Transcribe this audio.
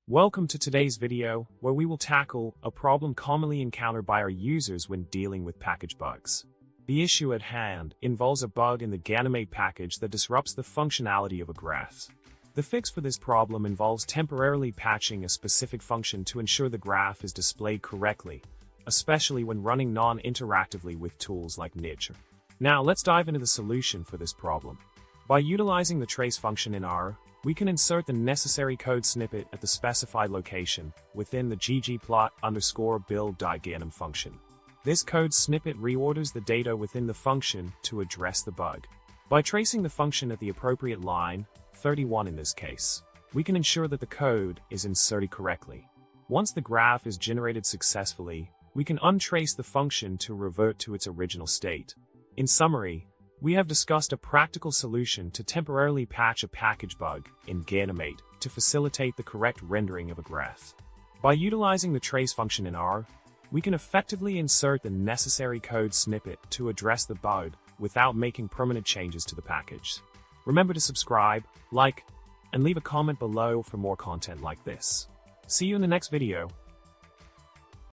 Welcome to today's video, where we will tackle a problem commonly encountered by our users when dealing with package bugs. The issue at hand involves a bug in the gganimate package that disrupts the functionality of a graph. The fix for this problem involves temporarily patching a specific function to ensure the graph is displayed correctly, especially when running non-interactively with tools like niche. Now let's dive into the solution for this problem. By utilizing the trace function in R, we can insert the necessary code snippet at the specified location within the ggplot_build.ganim function. This code snippet reorders the data within the function to address the bug. By tracing the function at the appropriate line, 31 in this case, we can ensure that the code is inserted correctly. Once the graph is generated successfully, we can untrace the function to revert to its original state. In summary, we have discussed a practical solution to temporarily patch a package bug in gganimate to facilitate the correct rendering of a graph. By utilizing the trace function in R, we can effectively insert the necessary code snippet to address the bug without making permanent changes to the package. Remember to subscribe, like, and leave a comment below for more content like this. See you in the next video.